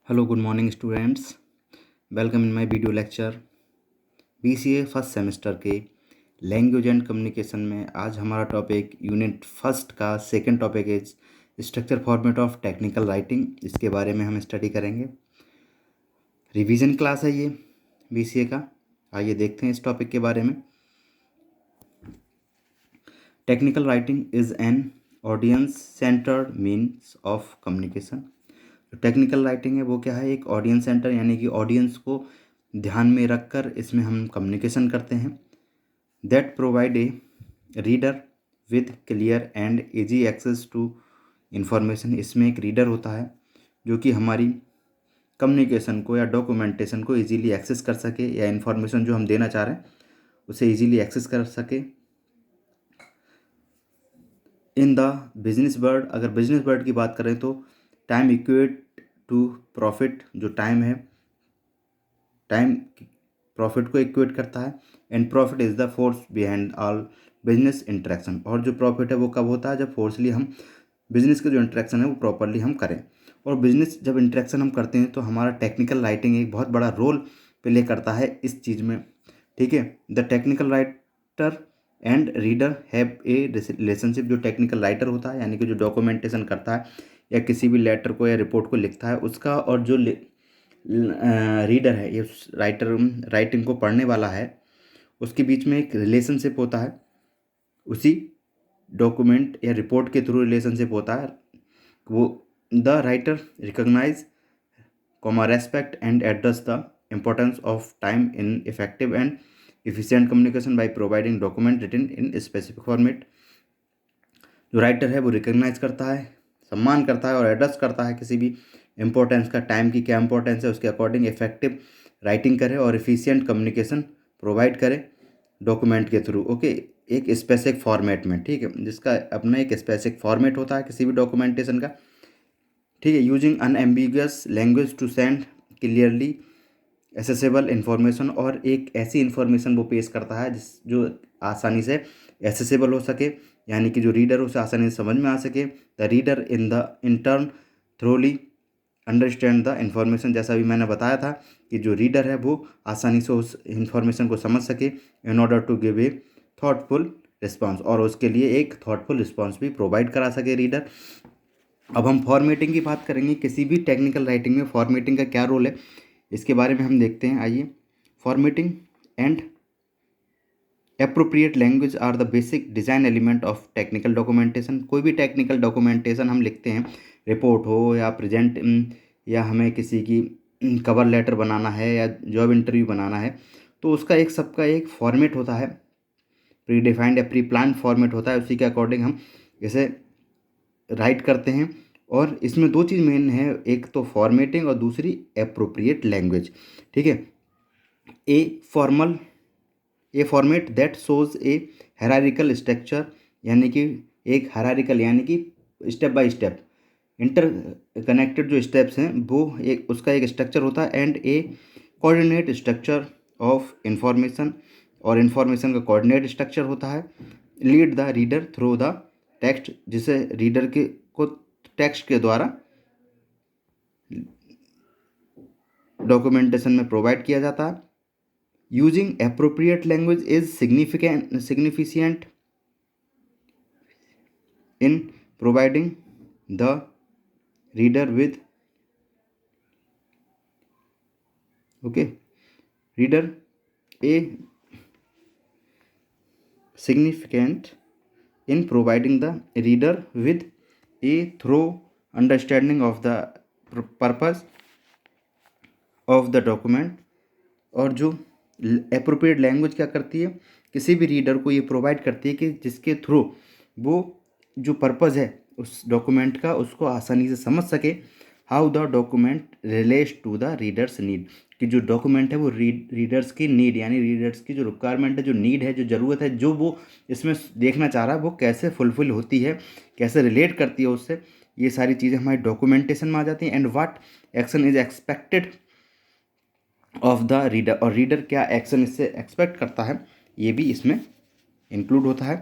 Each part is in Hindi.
Hello good morning students. Welcome in my video lecture BCA first semester के लैंग्वेज एंड कम्युनिकेशन में आज हमारा टॉपिक यूनिट फर्स्ट का second topic is structure format of technical writing. इसके बारे में हम स्टडी करेंगे। रिवीजन क्लास है ये बीसीए का। आइए देखते हैं इस टॉपिक के बारे में। Technical writing is an audience centred means of communication. जो टेक्निकल राइटिंग है वो क्या है, एक ऑडियंस सेंटर यानी कि ऑडियंस को ध्यान में रखकर इसमें हम कम्युनिकेशन करते हैं। That provide a reader with clear and easy access to information. इसमें एक रीडर होता है जो कि हमारी कम्युनिकेशन को या डॉक्यूमेंटेशन को इजीली एक्सेस कर सके या इन्फॉर्मेशन जो हम देना चाह रहे हैं उसे इजीली एक्सेस कर सके। इन द बिजनेस वर्ड, अगर बिजनेस वर्ड की बात करें तो टाइम इक्वेट टू प्रॉफिट। जो टाइम है, टाइम प्रॉफिट को इक्वेट करता है। And profit is the force behind all business interaction. और जो प्रॉफिट है वो कब होता है, जब फोर्सली हम बिजनेस के जो इंटरेक्शन है वो प्रॉपरली हम करें। और बिजनेस जब इंटरेक्शन हम करते हैं तो हमारा टेक्निकल राइटिंग एक बहुत बड़ा रोल प्ले करता है इस चीज़ में। ठीक है, the technical writer and reader have a relationship. जो टेक्निकल राइटर होता है यानी कि जो डॉक्यूमेंटेशन करता है या किसी भी लेटर को या रिपोर्ट को लिखता है उसका, और जो रीडर है, ये राइटर राइटिंग को पढ़ने वाला है, उसके बीच में एक रिलेशनशिप होता है। उसी डॉक्यूमेंट या रिपोर्ट के थ्रू रिलेशनशिप होता है। वो the writer recognise respect and address the importance of time in effective and efficient communication by providing document written in specific format। जो राइटर है वो रिकग्नाइज करता है, सम्मान करता है और एड्रेस करता है किसी भी इम्पोर्टेंस का, टाइम की क्या इंपॉर्टेंस है उसके अकॉर्डिंग इफेक्टिव राइटिंग करे और एफिशिएंट कम्युनिकेशन प्रोवाइड करे डॉक्यूमेंट के थ्रू। ओके, एक स्पेसिफिक फॉर्मेट में। ठीक है, जिसका अपना एक स्पेसिफिक फॉर्मेट होता है किसी भी डॉक्यूमेंटेशन का। ठीक है, using unambiguous language to send clearly accessible information. और एक ऐसी इन्फॉर्मेशन वो पेश करता है जो आसानी से एसेसेबल हो सके, यानी कि जो रीडर उसे आसानी से समझ में आ सके। The reader in turn thoroughly understand the information. जैसा भी मैंने बताया था कि जो रीडर है वो आसानी से उस इन्फॉर्मेशन को समझ सके in order to give a thoughtful response, और उसके लिए एक थॉटफुल रिस्पॉन्स भी प्रोवाइड करा सके रीडर। अब हम फॉर्मेटिंग की बात करेंगे। किसी भी टेक्निकल राइटिंग में फॉर्मेटिंग का क्या रोल है इसके बारे में हम देखते हैं। आइए, formatting and appropriate language are the basic design element of technical documentation. कोई भी टेक्निकल डॉक्यूमेंटेशन हम लिखते हैं, रिपोर्ट हो या प्रेजेंट, या हमें किसी की कवर लेटर बनाना है या जॉब इंटरव्यू बनाना है, तो उसका एक सबका एक फॉर्मेट होता है, प्री डिफाइंड या प्री प्लान फॉर्मेट होता है। उसी के अकॉर्डिंग हम इसे राइट करते हैं। और इसमें दो चीज़ मेन है, एक तो फॉर्मेटिंग और दूसरी एप्रोप्रिएट लैंग्वेज। ठीक है, a formal A format that shows A hierarchical structure, यानी कि एक हायरार्किकल यानी कि step by step inter connected जो स्टेप्स हैं वो एक उसका एक स्ट्रक्चर होता है। And A coordinate structure of information, और इंफॉर्मेशन का कोऑर्डिनेट स्ट्रक्चर होता है। Lead the reader through the text, जिसे रीडर के को टेक्स्ट के द्वारा डॉक्यूमेंटेशन में प्रोवाइड किया जाता है। Using appropriate language is significant in providing the reader with reader a significant in providing the reader with a thorough understanding of the purpose of the document। और जो एप्रोप्रिएट लैंग्वेज क्या करती है, किसी भी रीडर को ये प्रोवाइड करती है कि जिसके थ्रू वो जो पर्पज़ है उस डॉक्यूमेंट का उसको आसानी से समझ सके। How the document relates to the readers need, कि जो डॉक्यूमेंट है वो रीडर्स की नीड यानी रीडर्स की जो रिक्वायरमेंट है, जो नीड है, जो ज़रूरत है, जो वो इसमें देखना चाह रहा है वो कैसे फुलफिल होती है, कैसे रिलेट करती है उससे। ये सारी चीज़ें हमारी डॉक्यूमेंटेशन में आ जाती हैं। And what action is expected of the reader, और रीडर क्या एक्शन इससे एक्सपेक्ट करता है ये भी इसमें इंक्लूड होता है।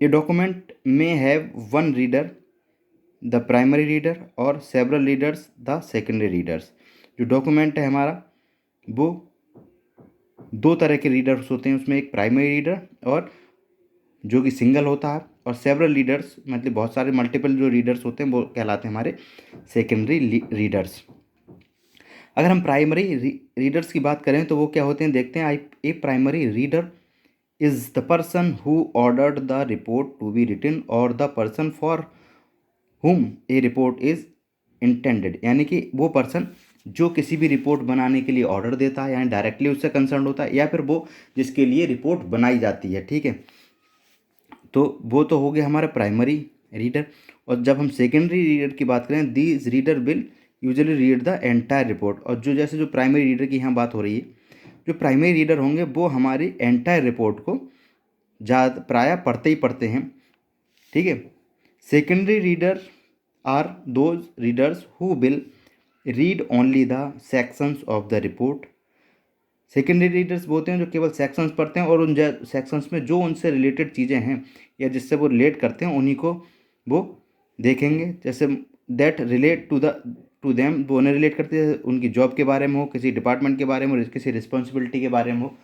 ये डॉक्यूमेंट में have one reader the primary reader और several readers the secondary readers. जो डॉक्यूमेंट है हमारा वो दो तरह के रीडर्स होते हैं, उसमें एक प्राइमरी रीडर और जो कि सिंगल होता है, और सेवरल रीडर्स मतलब बहुत सारे मल्टीपल जो रीडर्स होते हैं वो कहलाते हैं हमारे सेकेंडरी रीडर्स। अगर हम प्राइमरी रीडर्स की बात करें तो वो क्या होते हैं देखते हैं। A primary reader is the person who ordered the report to be written और the person for whom a report is intended, यानी कि वो पर्सन जो किसी भी रिपोर्ट बनाने के लिए ऑर्डर देता है, यानी डायरेक्टली उससे कंसर्न होता है, या फिर वो जिसके लिए रिपोर्ट बनाई जाती है। ठीक है, तो वो तो हो गया हमारा प्राइमरी रीडर। और जब हम सेकेंडरी रीडर की बात करें, these reader will usually read the entire report. और जो जैसे जो प्राइमरी रीडर की यहाँ बात हो रही है, जो प्राइमरी रीडर होंगे वो हमारी एंटायर रिपोर्ट को ज़्यादा प्रायः पढ़ते ही पढ़ते हैं। ठीक है, secondary reader are those readers who will read only the sections of the report. Secondary readers वो होते हैं जो केवल सेक्शंस पढ़ते हैं और उन सेक्शंस में जो उनसे रिलेटेड चीज़ें हैं या जिससे वो रिलेट करते हैं उन्हीं को वो देखेंगे। जैसे दैट रिलेट टू देम, वो उन्हें रिलेट करते हैं, उनकी जॉब के बारे में हो, किसी डिपार्टमेंट के बारे में हो, किसी रिस्पॉन्सिबिलिटी के बारे में हो,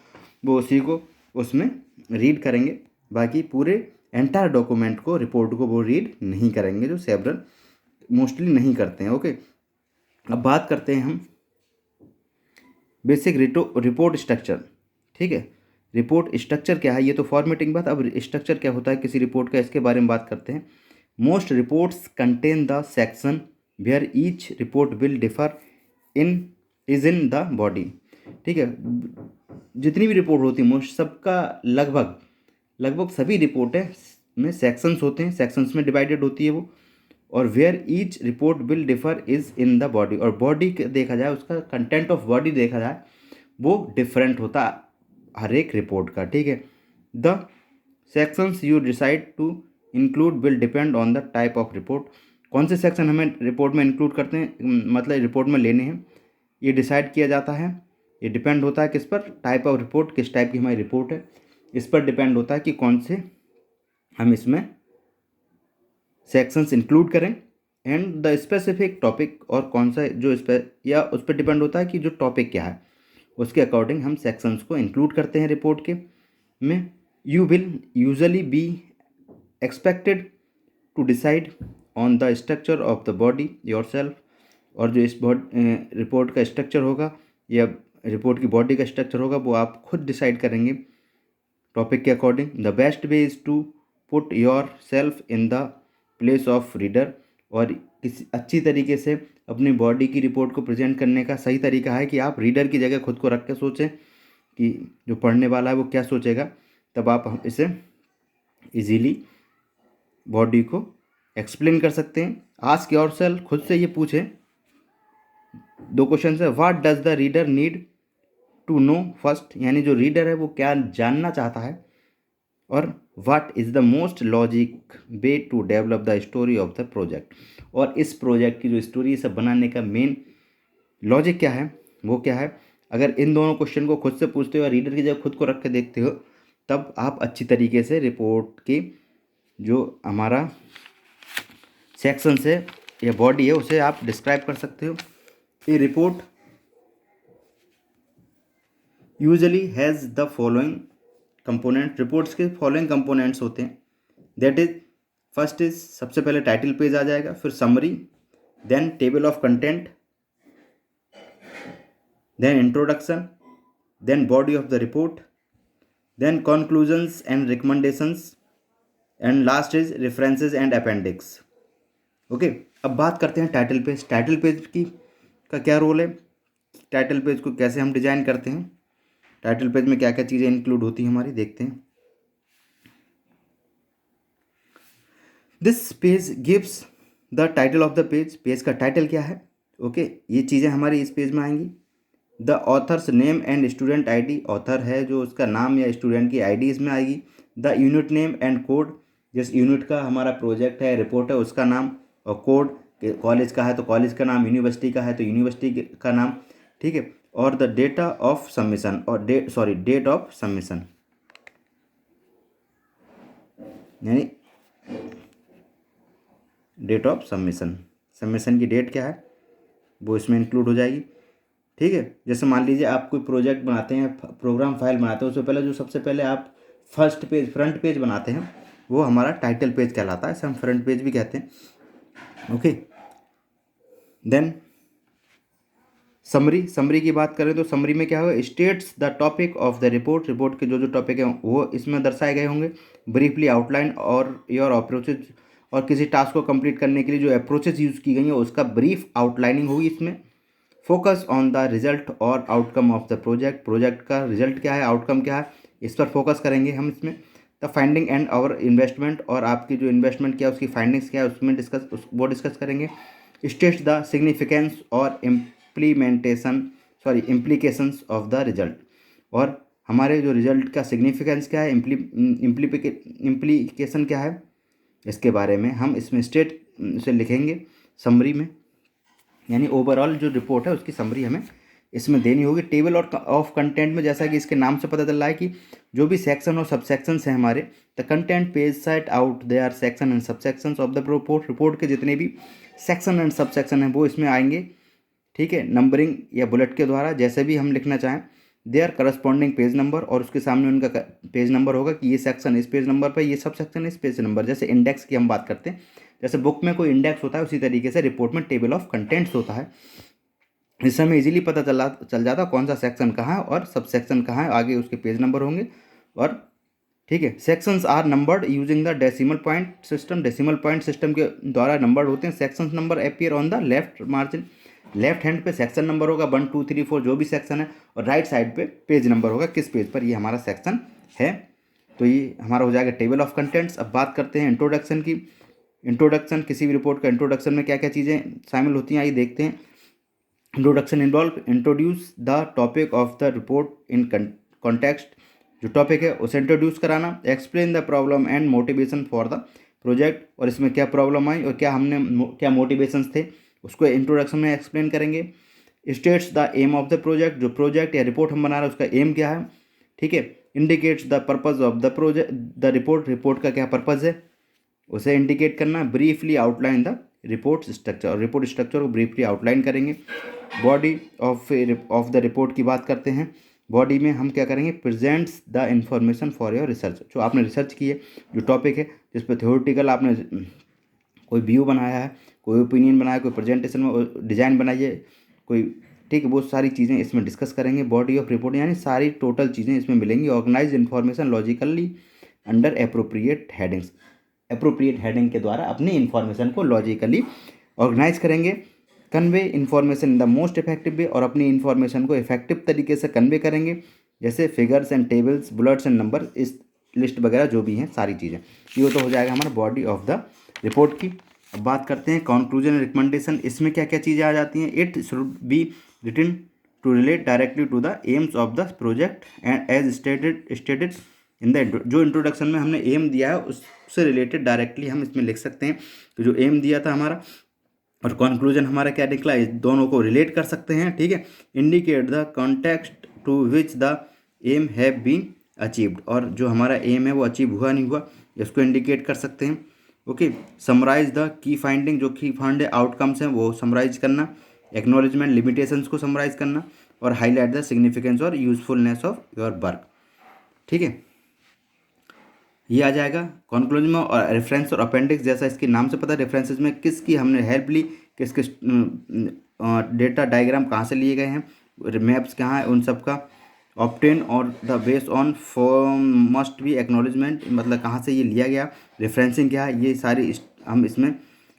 वो उसी को उसमें रीड करेंगे। बाकी पूरे एंटायर डॉक्यूमेंट को, रिपोर्ट को वो रीड नहीं करेंगे, जो सेवरल मोस्टली नहीं करते हैं। ओके, अब बात करते हैं हम बेसिक रिपोर्ट स्ट्रक्चर। ठीक है, रिपोर्ट स्ट्रक्चर क्या है, ये तो फॉर्मेटिंग बात। अब स्ट्रक्चर क्या होता है किसी रिपोर्ट का, इसके बारे में बात करते हैं। Most reports contain the section where each report will differ in the body. ठीक है, जितनी भी रिपोर्ट होती है मोस्ट सबका लगभग सभी रिपोर्टें में सेक्शंस होते हैं, सेक्शंस में डिवाइडेड होती है वो। और where each report will differ is in the body, और बॉडी देखा जाए, उसका कंटेंट ऑफ बॉडी देखा जाए वो डिफरेंट होता है हर एक रिपोर्ट का। ठीक है, the sections you decide to include will depend on the type of report. कौन से सेक्शन हमें रिपोर्ट में इंक्लूड करते हैं, मतलब रिपोर्ट में लेने हैं, ये डिसाइड किया जाता है। ये डिपेंड होता है किस पर, टाइप ऑफ रिपोर्ट, किस टाइप की हमारी रिपोर्ट है, इस पर डिपेंड होता है कि कौन से हम इसमें सेक्शंस इंक्लूड करें। एंड द स्पेसिफिक टॉपिक, और कौन सा जो या उस पर डिपेंड होता है कि जो टॉपिक क्या है, उसके अकॉर्डिंग हम सेक्शंस को इंक्लूड करते हैं रिपोर्ट के में। You will usually be expected to decide on the structure of the body yourself, और जो इस रिपोर्ट का स्ट्रक्चर होगा या रिपोर्ट की बॉडी का स्ट्रक्चर होगा वो आप खुद डिसाइड करेंगे टॉपिक के अकॉर्डिंग। The best way is to put yourself in the place of reader, और किसी अच्छी तरीके से अपनी बॉडी की रिपोर्ट को प्रेजेंट करने का सही तरीका है कि आप रीडर की जगह खुद को रख के सोचें कि जो पढ़ने वाला है वो क्या सोचेगा, तब आप इसे इजीली बॉडी को एक्सप्लेन कर सकते हैं। आस्क योरसेल्फ, खुद से ये पूछें, दो क्वेश्चन है। What does the reader need to know first, यानी जो रीडर है वो क्या जानना चाहता है, और what is the most logic way to develop the story of the project, और इस प्रोजेक्ट की जो स्टोरी है सब बनाने का मेन लॉजिक क्या है, वो क्या है। अगर इन दोनों क्वेश्चन को खुद से पूछते हो और रीडर की जगह खुद को रख के देखते हो, तब आप अच्छी तरीके से रिपोर्ट की जो हमारा सेक्शन है या बॉडी है उसे आप डिस्क्राइब कर सकते हो। A report usually has the following component, reports के फॉलोइंग कंपोनेंट्स होते हैं। दैट इज, फर्स्ट इज, सबसे पहले टाइटल पेज आ जाएगा, फिर summary, then table of content, then introduction, then body of the report, then conclusions and recommendations, and last is references and appendix. Okay, अब बात करते हैं टाइटल पेज। टाइटल पेज की का क्या रोल है, टाइटल पेज को कैसे हम डिजाइन करते हैं, टाइटल पेज में क्या क्या चीज़ें इंक्लूड होती हैं हमारी, देखते हैं। This page gives the title of the page, page का टाइटल क्या है। ओके, ये चीज़ें हमारी इस पेज में आएंगी। The author's name and student ID, author है जो उसका नाम या स्टूडेंट की आईडी इसमें आएगी। The unit name and code, जिस यूनिट का हमारा प्रोजेक्ट है, रिपोर्ट है, उसका नाम और कोड, कॉलेज का है तो कॉलेज का नाम, यूनिवर्सिटी का है तो यूनिवर्सिटी का नाम। ठीक है, और द डेटा ऑफ सबमिशन, और डेट ऑफ सबमिशन, यानी डेट ऑफ सबमिशन, सबमिशन की डेट क्या है वो इसमें इंक्लूड हो जाएगी। ठीक है, जैसे मान लीजिए आप कोई प्रोजेक्ट बनाते हैं, प्रोग्राम फाइल बनाते हैं, उससे पहले जो सबसे पहले आप फर्स्ट पेज फ्रंट पेज बनाते हैं वो हमारा टाइटल पेज कहलाता है, इसे हम फ्रंट पेज भी कहते हैं। ओके, देन समरी की बात करें तो समरी में क्या होगा, states the topic of the report, report के जो टॉपिक हैं वो इसमें दर्शाए गए होंगे। ब्रीफली आउटलाइन और योर अप्रोचेज, और किसी टास्क को कंप्लीट करने के लिए जो अप्रोचेज यूज़ की गई हैं उसका ब्रीफ आउटलाइनिंग होगी इसमें। फोकस ऑन द रिजल्ट और outcome of the project, project का रिजल्ट क्या है, आउटकम क्या है, इस पर फोकस करेंगे हम इसमें। The finding and our investment, और आपकी जो इन्वेस्टमेंट क्या है उसकी फाइंडिंग्स क्या है उसमें वो डिस्कस करेंगे। स्टेट्स द सिग्निफिकेंस और इम्प्लीकेशंस ऑफ द रिजल्ट, और हमारे जो रिजल्ट का सिग्निफिकेंस क्या है, इम्प्लीकेशन क्या है, इसके बारे में हम इसमें स्टेट से लिखेंगे समरी में, यानी ओवरऑल जो रिपोर्ट है उसकी समरी हमें इसमें देनी होगी। टेबल और ऑफ कंटेंट में जैसा कि इसके नाम से पता चल रहा है कि जो भी सेक्शन और सब सेक्शंस हैं हमारे, the content page set out they are section and sub sections of the report, report के जितने भी सेक्शन एंड सब सेक्शन हैं वो इसमें आएंगे। ठीक है, नंबरिंग या बुलेट के द्वारा जैसे भी हम लिखना चाहें, they are corresponding page number, और उसके सामने उनका पेज नंबर होगा कि ये सेक्शन इस पेज नंबर पर, ये सब सेक्शन इस पेज नंबर। जैसे इंडेक्स की हम बात करते हैं, जैसे बुक में कोई इंडेक्स होता है उसी तरीके से रिपोर्ट में टेबल ऑफ कंटेंट्स होता है। इससे हमें इजीली पता चल जाता कौन सा सेक्शन कहाँ है और सब सेक्शन कहाँ है, आगे उसके पेज नंबर होंगे। और ठीक है, sections are numbered using the decimal point system, decimal point system के द्वारा नंबर्ड होते हैं। Sections number appear on the left margin, left hand पे सेक्शन नंबर होगा 1 2 3 4 जो भी सेक्शन है, और राइट साइड पे पेज नंबर होगा किस पेज पर ये हमारा सेक्शन है। तो ये हमारा हो जाएगा टेबल ऑफ कंटेंट्स। अब बात करते हैं इंट्रोडक्शन की। इंट्रोडक्शन, किसी भी रिपोर्ट का इंट्रोडक्शन में क्या क्या चीज़ें शामिल होती हैं आइए देखते हैं। Introduction involve introduce the topic of the report in context, जो टॉपिक है उसे इंट्रोड्यूस कराना। Explain the problem and motivation for the project, और इसमें क्या प्रॉब्लम आई और क्या मोटिवेशंस थे उसको इंट्रोडक्शन में एक्सप्लेन करेंगे। States the aim of the project, जो प्रोजेक्ट या रिपोर्ट हम बना रहे हैं उसका एम क्या है। ठीक है, indicates the purpose of the project, the report, report का क्या पर्पज है उसे इंडिकेट करना। Briefly outline the report structure, और रिपोर्ट स्ट्रक्चर को ब्रीफली आउटलाइन करेंगे। बॉडी ऑफ द रिपोर्ट की बात करते हैं। बॉडी में हम क्या करेंगे, presents the information for your research, जो आपने रिसर्च की है, जो टॉपिक है जिस पर थ्योरेटिकल आपने कोई व्यू बनाया है, कोई ओपिनियन बनाया, कोई प्रेजेंटेशन में डिज़ाइन बनाइए कोई, ठीक है, वो सारी चीज़ें इसमें डिस्कस करेंगे। बॉडी ऑफ रिपोर्ट यानी सारी टोटल चीज़ें इसमें मिलेंगी। Organise information logically under appropriate headings, appropriate heading के द्वारा अपनी इन्फॉर्मेशन को लॉजिकली ऑर्गेनाइज करेंगे। Convey information in the most effective way, और अपनी इन्फॉर्मेशन को इफेक्टिव तरीके से कन्वे करेंगे, जैसे figures and tables, bullets and number, इस लिस्ट वगैरह जो भी हैं सारी चीज़ें। ये तो हो जाएगा हमारा बॉडी ऑफ द रिपोर्ट की। अब बात करते हैं कंक्लूजन एंड रिकमेंडेशन, इसमें क्या क्या चीज़ें आ जाती हैं। It should be written to relate directly to the aims of the project and as stated in the, जो इंट्रोडक्शन में हमने एम दिया है उससे रिलेटेड डायरेक्टली हम इसमें लिख सकते हैं। तो जो एम दिया था हमारा और कंक्लूजन हमारा क्या निकला, इस दोनों को रिलेट कर सकते हैं। ठीक है, indicate the context to which the aim have been achieved, और जो हमारा एम है वो अचीव हुआ नहीं हुआ इसको इंडिकेट कर सकते हैं। Okay, summarise the key finding, जो की फाइंड आउटकम्स हैं वो समराइज करना। एक्नॉलेजमेंट, लिमिटेशंस को समराइज करना, और हाईलाइट द सिग्निफिकेंस और यूजफुलनेस ऑफ योर वर्क। ठीक है, ये आ जाएगा कॉन्क्लूजन में। और रेफरेंस और अपेंडिक्स, जैसा इसके नाम से पता है, रेफरेंसेस में किसकी हमने हेल्प ली, किस किस डेटा डायग्राम कहाँ से लिए गए हैं, मैप्स कहाँ है, उन सब का ऑप्टेन और the base on form must be acknowledgement, मतलब कहाँ से ये लिया गया, रेफरेंसिंग क्या है, ये सारी हम इसमें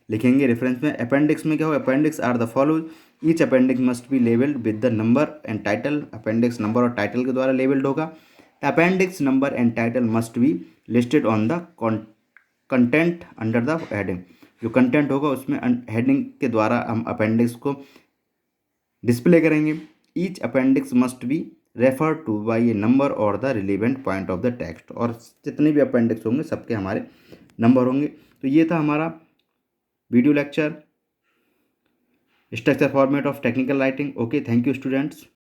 लिखेंगे रेफरेंस में। अपेंडिक्स में क्या होगा, appendix are the follows, each appendix must be labelled with the number and title, appendix number और टाइटल के द्वारा लेबल्ड होगा। Appendix number and title must be listed on the content under the heading, जो कंटेंट होगा उसमें हेडिंग के द्वारा हम अपेंडिक्स को डिस्प्ले करेंगे। Each appendix must be refer to by a number और the relevant point of the text, और जितने भी अपेंडिक्स होंगे सबके हमारे नंबर होंगे। तो ये था हमारा video lecture, structure format of technical writing. Okay, thank you students.